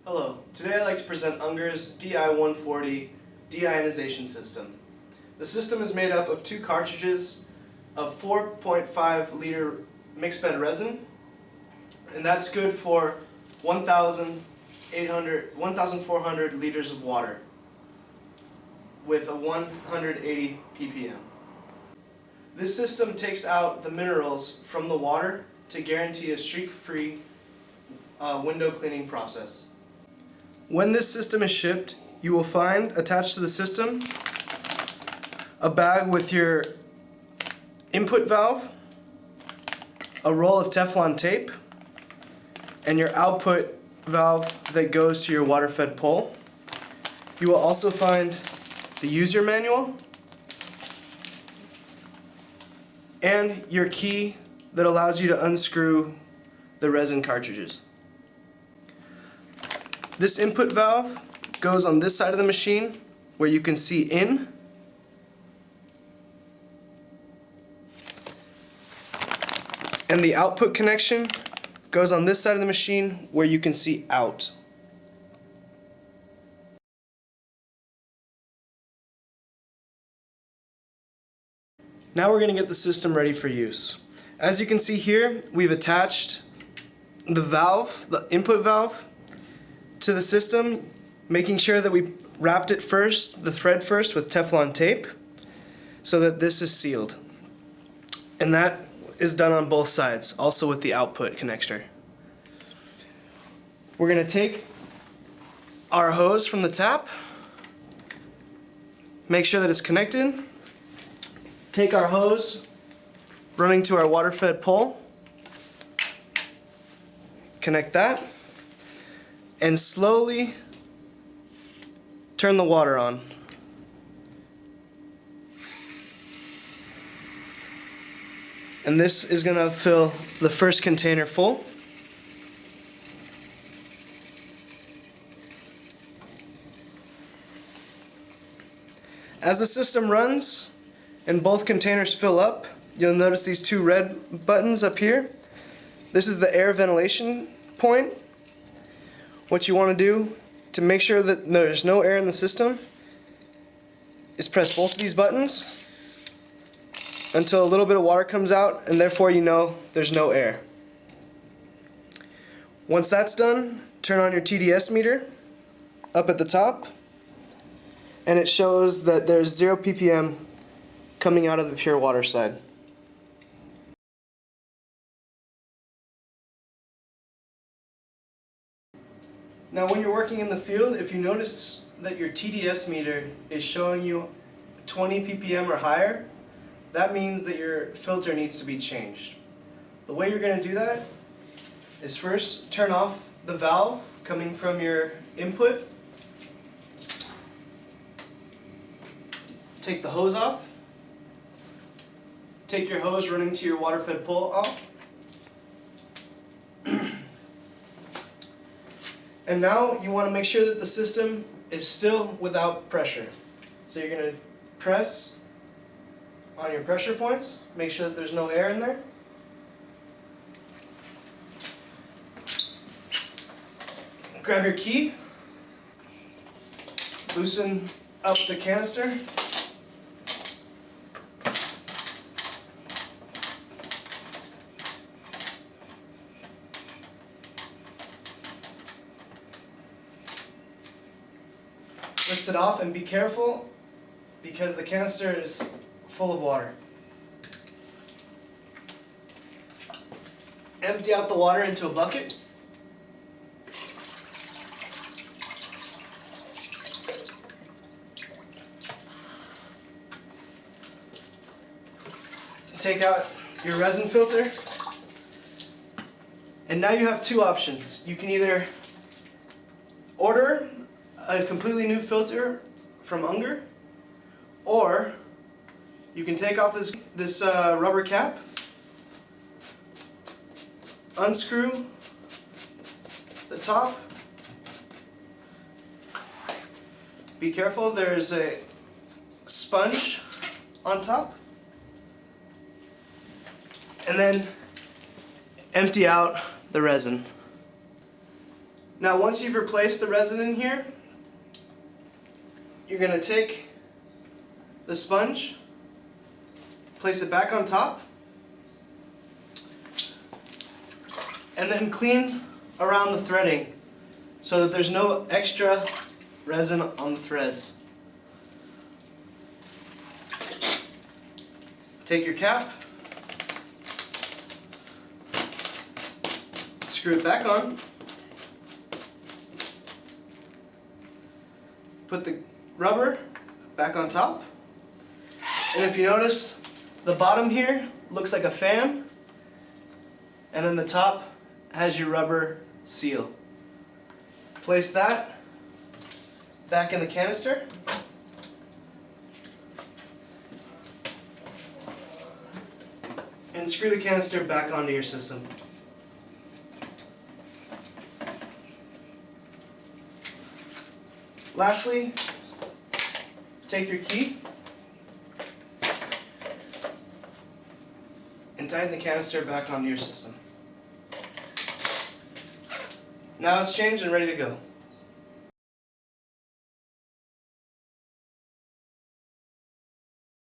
Hello, today I'd like to present UNGER's DI140 deionization system. The system is made up of two cartridges of 4.5 liter mixed bed resin, and that's good for 1,400 liters of water with a 180 ppm. This system takes out the minerals from the water to guarantee a streak-free window cleaning process. When this system is shipped, you will find attached to the system a bag with your input valve, a roll of Teflon tape, and your output valve that goes to your water-fed pole. You will also find the user manual and your key that allows you to unscrew the resin cartridges. This input valve goes on this side of the machine where you can see in, and the output connection goes on this side of the machine where you can see out. Now we're going to get the system ready for use. As you can see here, we've attached the valve, the input valve, to the system, making sure that we wrapped it first, the thread first, with Teflon tape so that this is sealed. And that is done on both sides, also with the output connector. We're going to take our hose from the tap, make sure that it's connected, take our hose running to our water-fed pole, connect that, and slowly turn the water on. And this is going to fill the first container full. As the system runs and both containers fill up, you'll notice these two red buttons up here. This is the air ventilation point. What you want to do to make sure that there's no air in the system is press both of these buttons until a little bit of water comes out, and therefore you know there's no air. Once that's done, turn on your TDS meter up at the top, and it shows that there's 0 ppm coming out of the pure water side. Now when you're working in the field, if you notice that your TDS meter is showing you 20 ppm or higher, that means that your filter needs to be changed. The way you're going to do that is first turn off the valve coming from your input, take the hose off, take your hose running to your water-fed pole off, and now you want to make sure that the system is still without pressure. So you're going to press on your pressure points, make sure that there's no air in there. Grab your key, loosen up the canister, list it off, and be careful because the canister is full of water. Empty out the water into a bucket. Take out your resin filter. And now you have two options. You can either order a completely new filter from UNGER, or you can take off this rubber cap, unscrew the top. Be careful, there's a sponge on top. And then empty out the resin. Now once you've replaced the resin in here, you're going to take the sponge, place it back on top, and then clean around the threading so that there's no extra resin on the threads. Take your cap, screw it back on, put the rubber back on top, and if you notice, the bottom here looks like a fan, and then the top has your rubber seal. Place that back in the canister. And screw the canister back onto your system. Lastly, take your key and tighten the canister back onto your system. Now it's changed and ready to go.